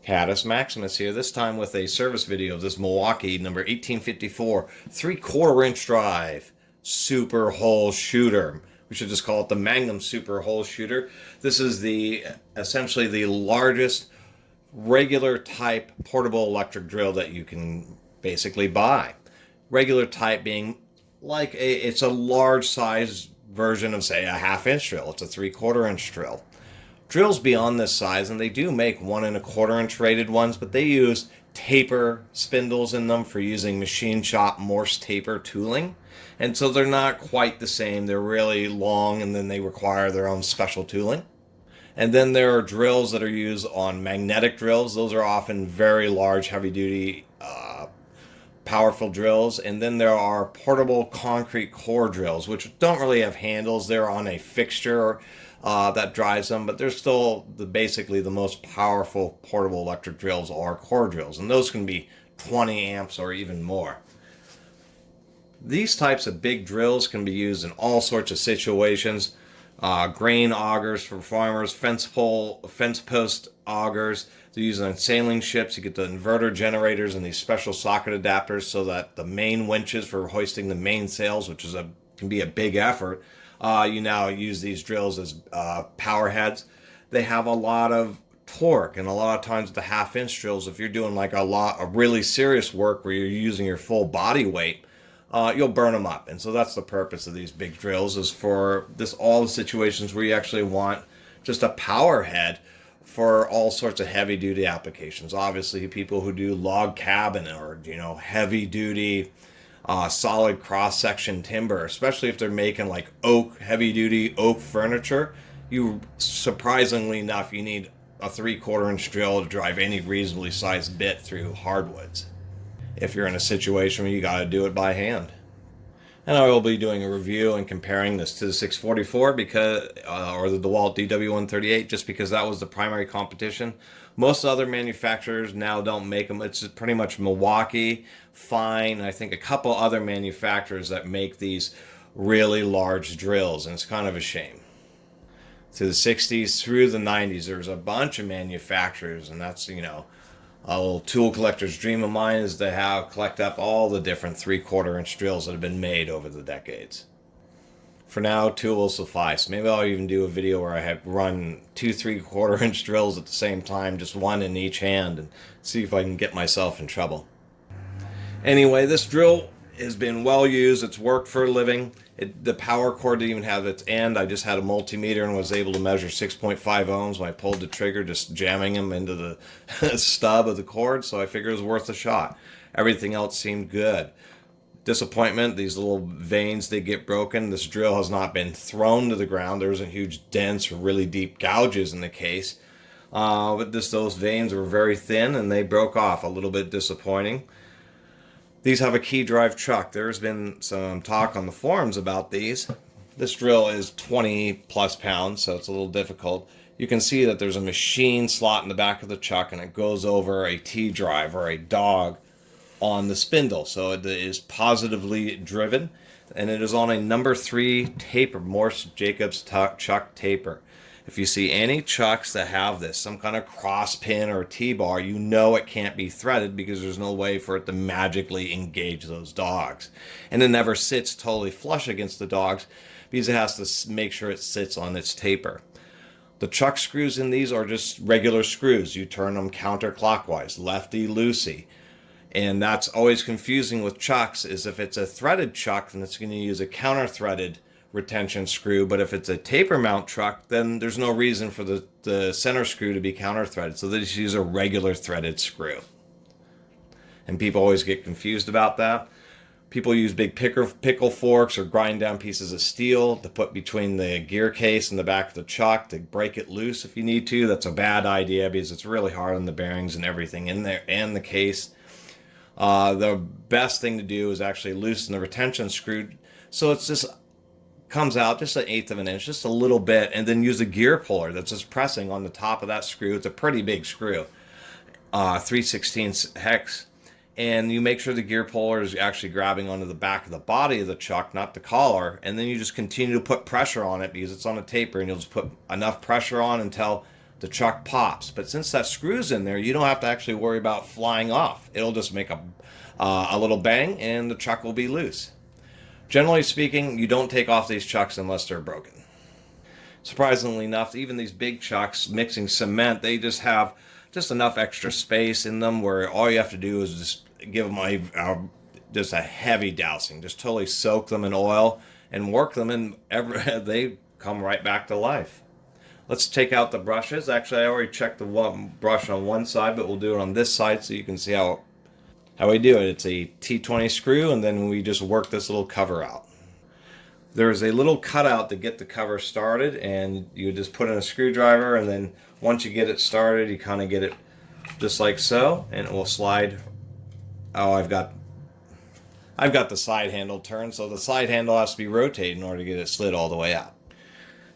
Caddis Maximus here, this time with a service video of this Milwaukee number 1854 3/4 inch drive super hole shooter. We should just call it the Magnum super hole shooter. This is essentially the largest regular type portable electric drill that you can basically buy. Regular type being like it's a large size version of, say, a 1/2 inch drill. It's a 3/4 inch drill. Drills beyond this size, and they do make 1 1/4 inch rated ones, but they use taper spindles in them for using machine shop Morse taper tooling. And so they're not quite the same. They're really long, and then they require their own special tooling. And then there are drills that are used on magnetic drills. Those are often very large, heavy duty, powerful drills. And then there are portable concrete core drills, which don't really have handles. They're on a fixture that drives them, but they're still basically the most powerful portable electric drills are core drills, and those can be 20 amps or even more. These types of big drills can be used in all sorts of situations. Grain augers for farmers, fence post augers. They're used on sailing ships. You get the inverter generators and these special socket adapters so that the main winches for hoisting the mainsails, which can be a big effort. You now use these drills as power heads. They have a lot of torque, and a lot of times the 1/2 inch drills, if you're doing like a really serious work where you're using your full body weight, you'll burn them up. And so that's the purpose of these big drills, is for all the situations where you actually want just a power head for all sorts of heavy duty applications. Obviously, people who do log cabin or heavy duty solid cross-section timber, especially if they're making like heavy-duty oak furniture, surprisingly enough, you need a 3/4 inch drill to drive any reasonably sized bit through hardwoods. If you're in a situation where you got to do it by hand. And I will be doing a review and comparing this to the 644 or the DeWalt DW138, just because that was the primary competition. Most other manufacturers now don't make them. It's pretty much Milwaukee, Fine, and I think a couple other manufacturers that make these really large drills, and it's kind of a shame. To the 60s through the 90s, there was a bunch of manufacturers, and that's, a little tool collector's dream of mine is to collect up all the different 3/4 inch drills that have been made over the decades. For now, two will suffice. Maybe I'll even do a video where I have run 2 3/4 inch drills at the same time, just one in each hand, and see if I can get myself in trouble. Anyway, this drill has been well used. It's worked for a living. The power cord didn't even have its end. I just had a multimeter and was able to measure 6.5 ohms when I pulled the trigger, just jamming them into the stub of the cord, so I figured it was worth a shot. Everything else seemed good. Disappointment, these little veins, they get broken. This drill has not been thrown to the ground. There isn't huge dents or really deep gouges in the case. But those veins were very thin and they broke off. A little bit disappointing. These have a key drive chuck. There's been some talk on the forums about these. This drill is 20 plus pounds, so it's a little difficult. You can see that there's a machine slot in the back of the chuck, and it goes over a T drive or a dog on the spindle. So it is positively driven, and it is on a number 3 taper, Morse Jacobs chuck taper. If you see any chucks that have this, some kind of cross pin or T-bar, you know it can't be threaded because there's no way for it to magically engage those dogs. And it never sits totally flush against the dogs because it has to make sure it sits on its taper. The chuck screws in these are just regular screws. You turn them counterclockwise, lefty-loosey. And that's always confusing with chucks, is if it's a threaded chuck, then it's going to use a counter-threaded retention screw, but if it's a taper mount truck, then there's no reason for the center screw to be counter threaded, so they just use a regular threaded screw. And people always get confused about that. People use big pickle forks or grind down pieces of steel to put between the gear case and the back of the chuck to break it loose if you need to. That's a bad idea because it's really hard on the bearings and everything in there and the case. The best thing to do is actually loosen the retention screw so it's just comes out just 1/8 of an inch, just a little bit, and then use a gear puller that's just pressing on the top of that screw. It's a pretty big screw, 3/16 hex, and you make sure the gear puller is actually grabbing onto the back of the body of the chuck, not the collar, and then you just continue to put pressure on it because it's on a taper, and you'll just put enough pressure on until the chuck pops. But since that screw's in there, you don't have to actually worry about flying off. It'll just make a little bang and the chuck will be loose. Generally speaking, you don't take off these chucks unless they're broken. Surprisingly enough, even these big chucks mixing cement, they just have just enough extra space in them where all you have to do is just give them just a heavy dousing. Just totally soak them in oil and work them, and they come right back to life. Let's take out the brushes. Actually, I already checked the brush on one side, but we'll do it on this side so you can see how we do it. It's a T20 screw, and then we just work this little cover out. There's a little cutout to get the cover started, and you just put in a screwdriver, and then once you get it started, you kind of get it just like so, and it will slide. Oh, I've got the side handle turned, so the side handle has to be rotated in order to get it slid all the way out.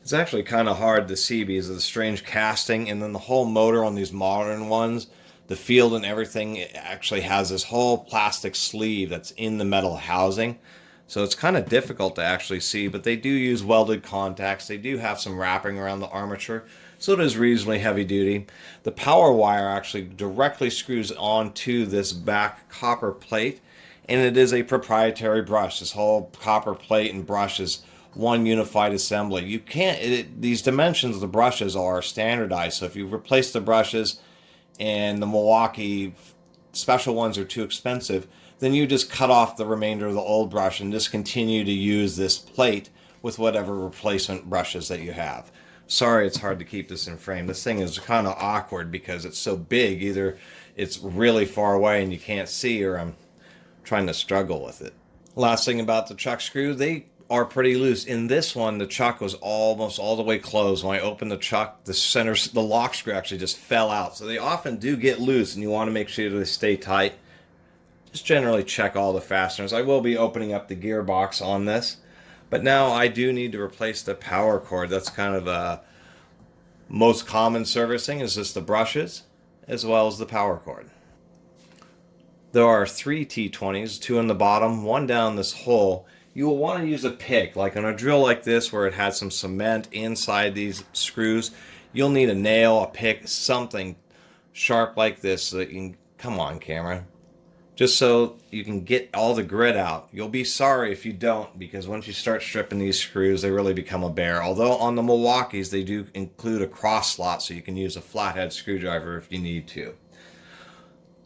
It's actually kind of hard to see because of the strange casting, and then the whole motor on these modern ones, the field and everything, it actually has this whole plastic sleeve that's in the metal housing. So it's kind of difficult to actually see, but they do use welded contacts. They do have some wrapping around the armature, so it is reasonably heavy duty. The power wire actually directly screws onto this back copper plate, and it is a proprietary brush. This whole copper plate and brush is one unified assembly. You can't, these dimensions of the brushes are standardized, so if you replace the brushes and the Milwaukee special ones are too expensive, then you just cut off the remainder of the old brush and just continue to use this plate with whatever replacement brushes that you have. Sorry, it's hard to keep this in frame. This thing is kind of awkward because it's so big. Either it's really far away and you can't see, or I'm trying to struggle with it. Last thing about the chuck screw, they are pretty loose. In this one, the chuck was almost all the way closed. When I opened the chuck, the lock screw actually just fell out. So they often do get loose, and you want to make sure they stay tight. Just generally check all the fasteners. I will be opening up the gearbox on this, but now I do need to replace the power cord. That's kind of a most common servicing, is just the brushes as well as the power cord. There are 3 T20s, 2 in the bottom, 1 down this hole. You will want to use a pick, like on a drill like this where it has some cement inside these screws. You'll need a nail, a pick, something sharp like this so that you can, come on camera, just so you can get all the grit out. You'll be sorry if you don't, because once you start stripping these screws, they really become a bear. Although on the Milwaukees, they do include a cross slot, so you can use a flathead screwdriver if you need to.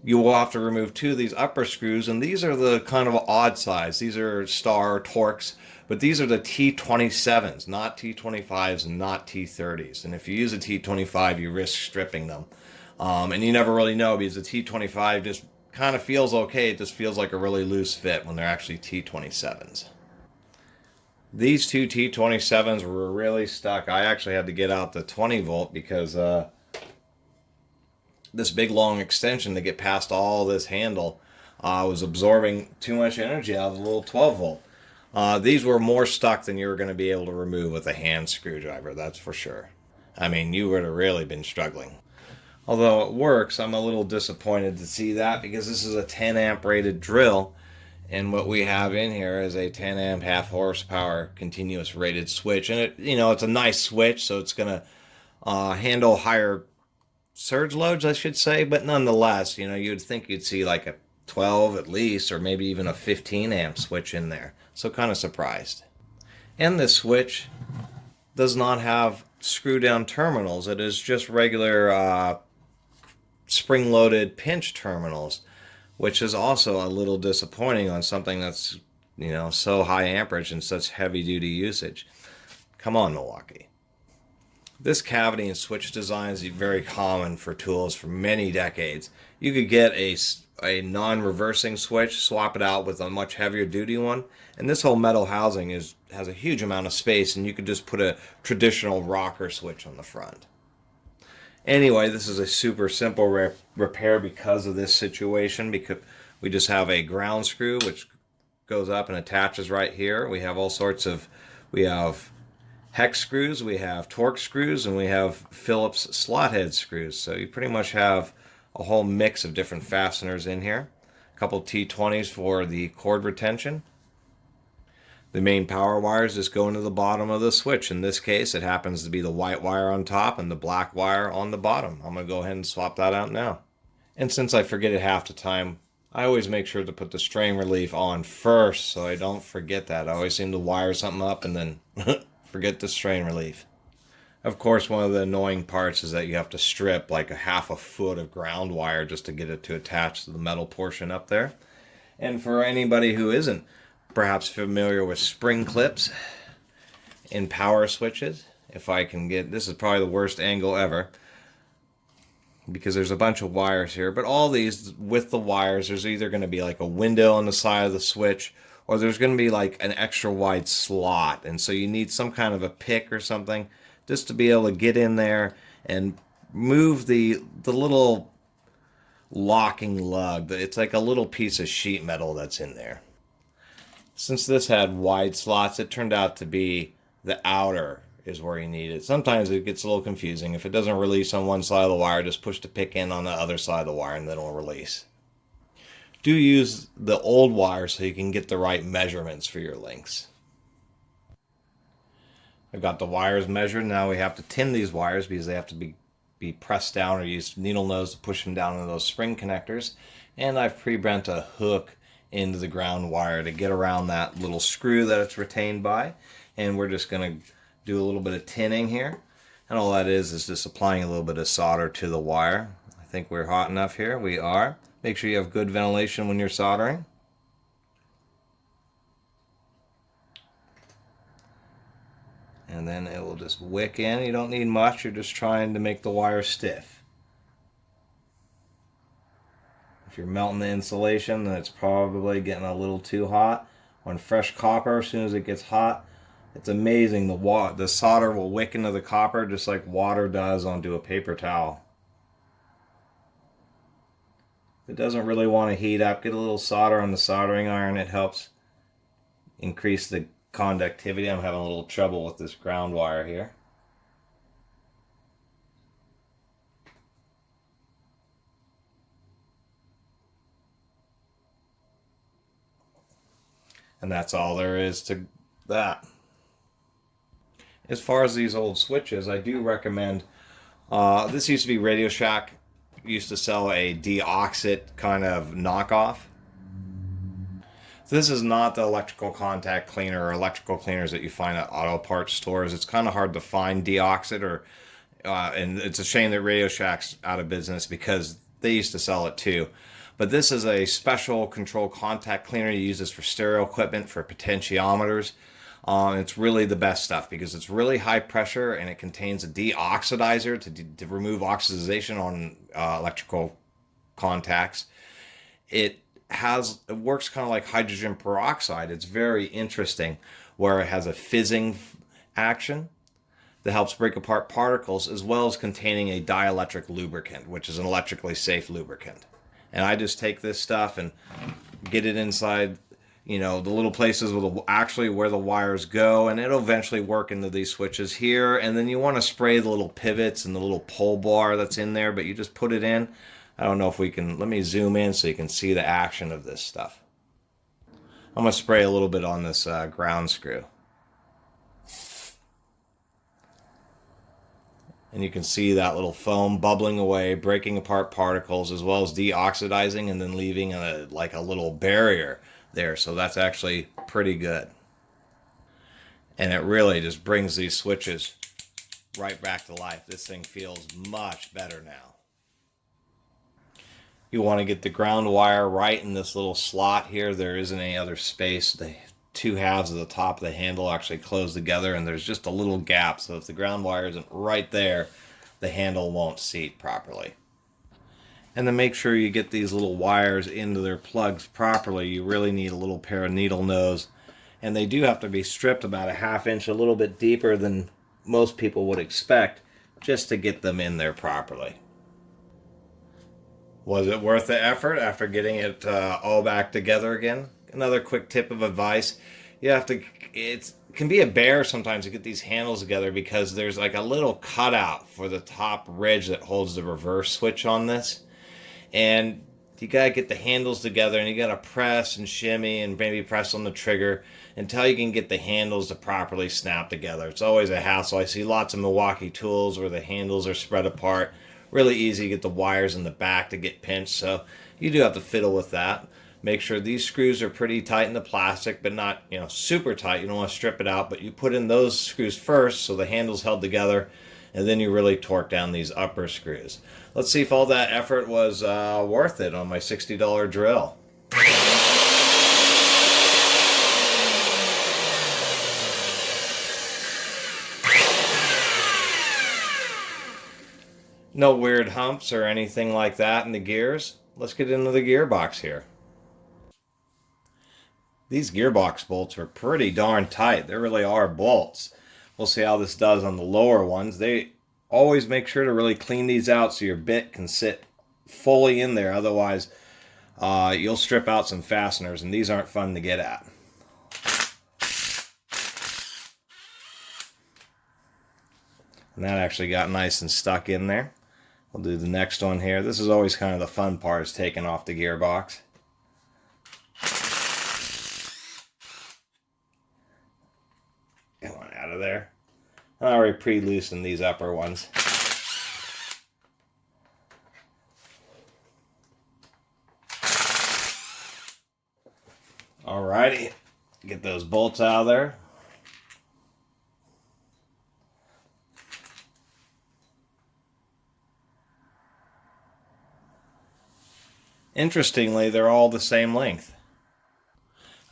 You will have to remove 2 of these upper screws, and these are the kind of odd size. These are Star Torx, but these are the T27s, not T25s and not T30s. And if you use a T25, you risk stripping them. And you never really know, because the T25 just kind of feels okay. It just feels like a really loose fit when they're actually T27s. These 2 T27s were really stuck. I actually had to get out the 20 volt because this big long extension to get past all this handle was absorbing too much energy out of the little 12 volt. These were more stuck than you were going to be able to remove with a hand screwdriver, that's for sure. I mean, you would have really been struggling. Although it works, I'm a little disappointed to see that, because this is a 10 amp rated drill, and what we have in here is a 10 amp half horsepower continuous rated switch. And it's a nice switch, so it's going to handle higher surge loads, I should say, but nonetheless, you'd think you'd see like a 12 at least, or maybe even a 15 amp switch in there. So kind of surprised. And this switch does not have screw down terminals. It is just regular spring-loaded pinch terminals, which is also a little disappointing on something that's, so high amperage and such heavy-duty usage. Come on, Milwaukee. This cavity and switch design is very common for tools for many decades. You could get a non-reversing switch, swap it out with a much heavier duty one, and this whole metal housing has a huge amount of space, and you could just put a traditional rocker switch on the front. Anyway, this is a super simple repair because of this situation, because we just have a ground screw which goes up and attaches right here. We have all sorts of, we have hex screws, we have Torx screws, and we have Phillips slot head screws. So you pretty much have a whole mix of different fasteners in here. A couple T20s for the cord retention. The main power wires just go into the bottom of the switch. In this case, it happens to be the white wire on top and the black wire on the bottom. I'm going to go ahead and swap that out now. And since I forget it half the time, I always make sure to put the strain relief on first so I don't forget that. I always seem to wire something up and then forget the strain relief. Of course, one of the annoying parts is that you have to strip like a half a foot of ground wire just to get it to attach to the metal portion up there. And for anybody who isn't perhaps familiar with spring clips in power switches, if I can get, this is probably the worst angle ever because there's a bunch of wires here, but all these with the wires, there's either going to be like a window on the side of the switch or there's going to be like an extra wide slot, and so you need some kind of a pick or something just to be able to get in there and move the little locking lug. It's like a little piece of sheet metal that's in there. Since this had wide slots, it turned out to be the outer is where you need it. Sometimes it gets a little confusing. If it doesn't release on one side of the wire, just push the pick in on the other side of the wire and then it'll release. Do use the old wire so you can get the right measurements for your links. I've got the wires measured. Now we have to tin these wires because they have to be pressed down or use needle nose to push them down into those spring connectors. And I've pre-bent a hook into the ground wire to get around that little screw that it's retained by. And we're just going to do a little bit of tinning here. And all that is just applying a little bit of solder to the wire. I think we're hot enough here. We are. Make sure you have good ventilation when you're soldering. And then it will just wick in. You don't need much. You're just trying to make the wire stiff. If you're melting the insulation, then it's probably getting a little too hot. On fresh copper, as soon as it gets hot, it's amazing. The solder will wick into the copper just like water does onto a paper towel. If it doesn't really want to heat up, get a little solder on the soldering iron. It helps increase the conductivity. I'm having a little trouble with this ground wire here. And that's all there is to that. As far as these old switches, I do recommend, this used to be Radio Shack, used to sell a deoxit kind of knockoff. This is not the electrical contact cleaner or electrical cleaners that you find at auto parts stores. It's kind of hard to find deoxit, and it's a shame that Radio Shack's out of business because they used to sell it too. But this is a special control contact cleaner. You use this for stereo equipment, for potentiometers. It's really the best stuff because it's really high pressure and it contains a deoxidizer to remove oxidization on electrical contacts. It works kind of like hydrogen peroxide. It's very interesting where it has a fizzing action that helps break apart particles as well as containing a dielectric lubricant, which is an electrically safe lubricant. And I just take this stuff and get it inside, the little places where the wires go, and it'll eventually work into these switches here. And then you want to spray the little pivots and the little pole bar that's in there, but you just put it in. I don't know if we can, let me zoom in so you can see the action of this stuff. I'm going to spray a little bit on this ground screw. And you can see that little foam bubbling away, breaking apart particles, as well as deoxidizing and then leaving a little barrier there. So that's actually pretty good. And it really just brings these switches right back to life. This thing feels much better now. You want to get the ground wire right in this little slot here. There isn't any other space. The two halves of the top of the handle actually close together, and there's just a little gap. So if the ground wire isn't right there, the handle won't seat properly. And to make sure you get these little wires into their plugs properly, you really need a little pair of needle nose. And they do have to be stripped about a ½ inch, a little bit deeper than most people would expect, just to get them in there properly. Was it worth the effort after getting it all back together again? Another quick tip of advice, it can be a bear sometimes to get these handles together because there's like a little cutout for the top ridge that holds the reverse switch on this. And you gotta get the handles together and you gotta press and shimmy and maybe press on the trigger until you can get the handles to properly snap together. It's always a hassle. I see lots of Milwaukee tools where the handles are spread apart. Really easy to get the wires in the back to get pinched, so you do have to fiddle with that. Make sure these screws are pretty tight in the plastic, but not, super tight. You don't want to strip it out, but you put in those screws first so the handle's held together, and then you really torque down these upper screws. Let's see if all that effort was worth it on my $60 drill. No weird humps or anything like that in the gears. Let's get into the gearbox here. These gearbox bolts are pretty darn tight. They really are bolts. We'll see how this does on the lower ones. They always make sure to really clean these out so your bit can sit fully in there. Otherwise, you'll strip out some fasteners, and these aren't fun to get at. And that actually got nice and stuck in there. We'll do the next one here. This is always kind of the fun part, is taking off the gearbox. Come on, out of there. I already pre-loosened these upper ones. Alrighty, get those bolts out of there. Interestingly, they're all the same length.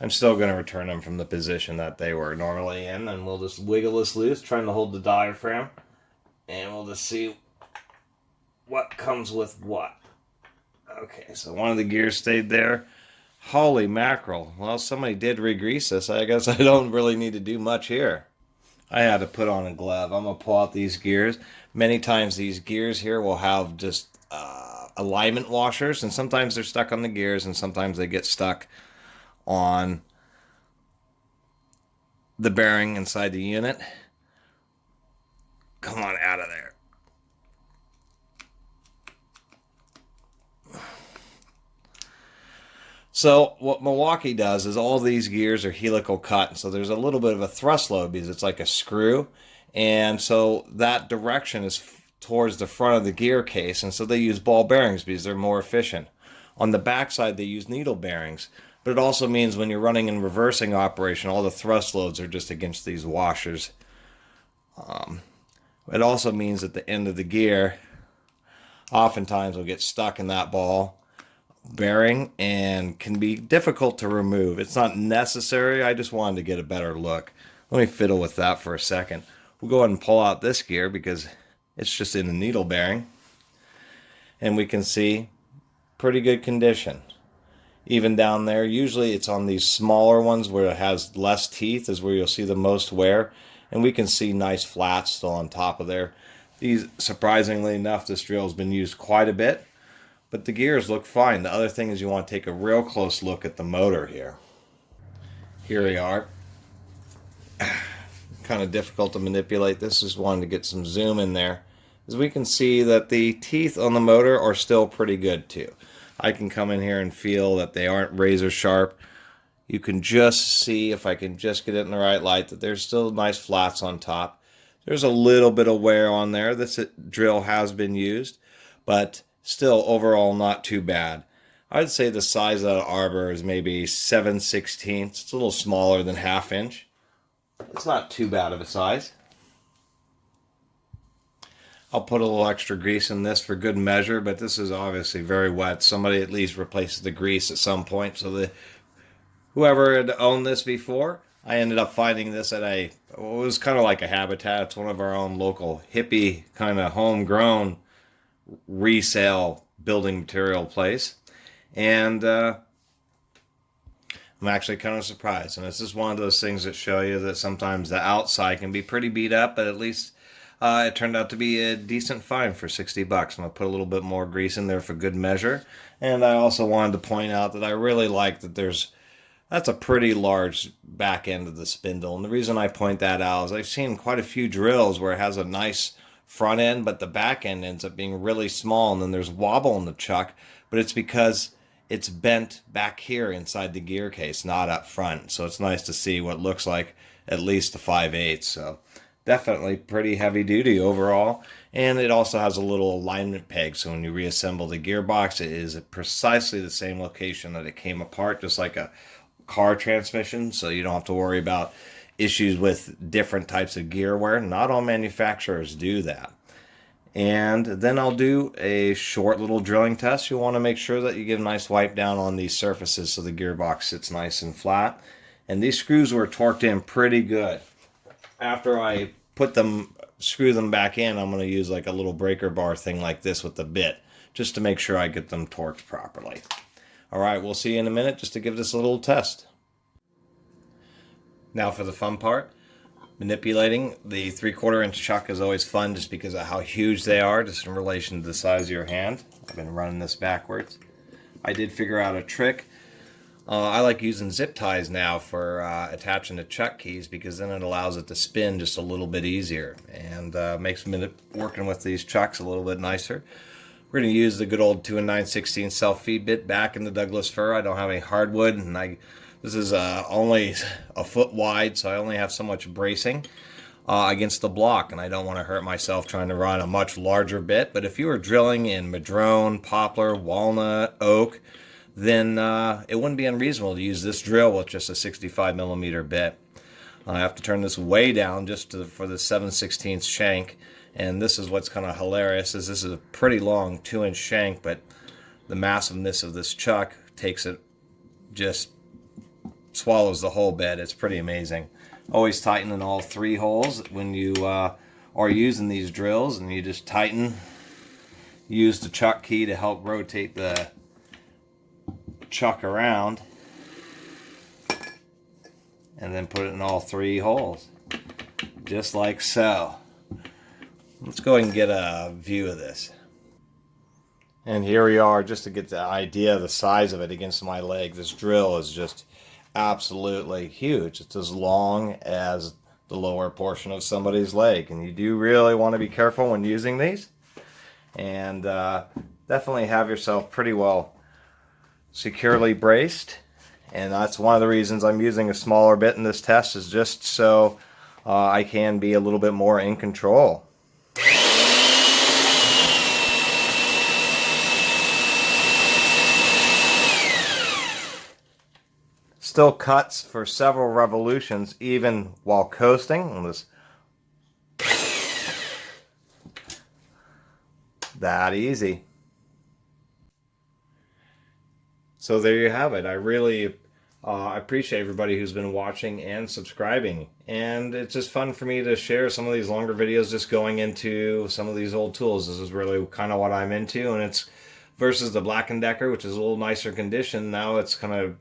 I'm still going to return them from the position that they were normally in, and we'll just wiggle this loose, trying to hold the diaphragm, and we'll just see what comes with what. Okay, so one of the gears stayed there. Holy mackerel. Well, somebody did re-grease this. I guess I don't really need to do much here. I had to put on a glove. I'm going to pull out these gears. Many times these gears here will have just alignment washers, and sometimes they're stuck on the gears, and sometimes they get stuck on the bearing inside the unit. Come on, out of there. So what Milwaukee does is all these gears are helical cut, so there's a little bit of a thrust load because it's like a screw, and so that direction is towards the front of the gear case, and so they use ball bearings because they're more efficient. On the back side, they use needle bearings, but it also means when you're running in reversing operation, all the thrust loads are just against these washers. It also means that the end of the gear oftentimes will get stuck in that ball bearing and can be difficult to remove. It's not necessary. I just wanted to get a better look. Let me fiddle with that for a second. We'll go ahead and pull out this gear because it's just in a needle bearing, and we can see pretty good condition. Even down there, usually it's on these smaller ones where it has less teeth is where you'll see the most wear, and we can see nice flats still on top of there. These, surprisingly enough, this drill has been used quite a bit, but the gears look fine. The other thing is you want to take a real close look at the motor here. Here we are. Kind of difficult to manipulate this. Just wanted to get some zoom in there. As we can see that the teeth on the motor are still pretty good too. I can come in here and feel that they aren't razor sharp. You can just see, if I can just get it in the right light, that there's still nice flats on top. There's a little bit of wear on there. This drill has been used, but still overall not too bad. I'd say the size of the arbor is maybe 7/16. It's a little smaller than 1/2 inch. It's not too bad of a size. I'll put a little extra grease in this for good measure, but this is obviously very wet. Somebody at least replaces the grease at some point. So whoever had owned this before, I ended up finding this at it was kind of like a Habitat. It's one of our own local hippie kind of homegrown resale building material place. And I'm actually kind of surprised. And this is one of those things that show you that sometimes the outside can be pretty beat up, but at least it turned out to be a decent find for $60. I'm going to put a little bit more grease in there for good measure. And I also wanted to point out that I really like that that's a pretty large back end of the spindle. And the reason I point that out is I've seen quite a few drills where it has a nice front end, but the back end ends up being really small, and then there's wobble in the chuck. But it's because it's bent back here inside the gear case, not up front. So it's nice to see what looks like at least a 5/8. So definitely pretty heavy duty overall. And it also has a little alignment peg, so when you reassemble the gearbox, it is at precisely the same location that it came apart, just like a car transmission, so you don't have to worry about issues with different types of gear wear. Not all manufacturers do that. And then I'll do a short little drilling test. You want to make sure that you get a nice wipe down on these surfaces so the gearbox sits nice and flat. And these screws were torqued in pretty good. After I screw them back in, I'm going to use like a little breaker bar thing like this with the bit, just to make sure I get them torqued properly. All right, we'll see you in a minute just to give this a little test. Now for the fun part. Manipulating the 3/4 inch chuck is always fun just because of how huge they are, just in relation to the size of your hand. I've been running this backwards. I did figure out a trick. I like using zip ties now for attaching the chuck keys, because then it allows it to spin just a little bit easier and makes working with these chucks a little bit nicer. We're going to use the good old 2 9/16 self-feed bit back in the Douglas fir. I don't have any hardwood, and this is only a foot wide, so I only have so much bracing against the block, and I don't want to hurt myself trying to run a much larger bit. But if you were drilling in madrone, poplar, walnut, oak, then it wouldn't be unreasonable to use this drill with just a 65mm bit. I have to turn this way down just for the 7/16 shank, and this is what's kind of hilarious, is this is a pretty long 2-inch shank, but the massiveness of this chuck takes it, just swallows the whole bit. It's pretty amazing. Always tighten in all 3 holes when you are using these drills, and you just tighten. Use the chuck key to help rotate the chuck around, and then put it in all 3 holes, just like so. Let's go ahead and get a view of this. And here we are, just to get the idea of the size of it against my leg. This drill is just absolutely huge. It's as long as the lower portion of somebody's leg, and you do really want to be careful when using these, and definitely have yourself pretty well securely braced. And that's one of the reasons I'm using a smaller bit in this test, is just so I can be a little bit more in control. Still cuts for several revolutions even while coasting. That easy. So there you have it. I really appreciate everybody who's been watching and subscribing. And it's just fun for me to share some of these longer videos, just going into some of these old tools. This is really kind of what I'm into. And it's versus the Black & Decker, which is a little nicer condition. Now it's kind of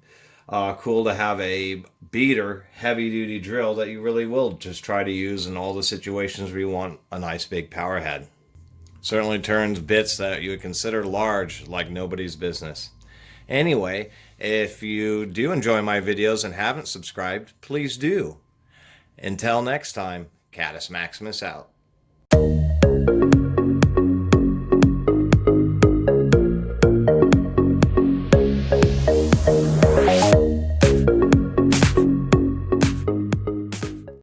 cool to have a beater, heavy-duty drill that you really will just try to use in all the situations where you want a nice big power head. Certainly turns bits that you would consider large like nobody's business. Anyway, if you do enjoy my videos and haven't subscribed, please do. Until next time, Catus Maximus out.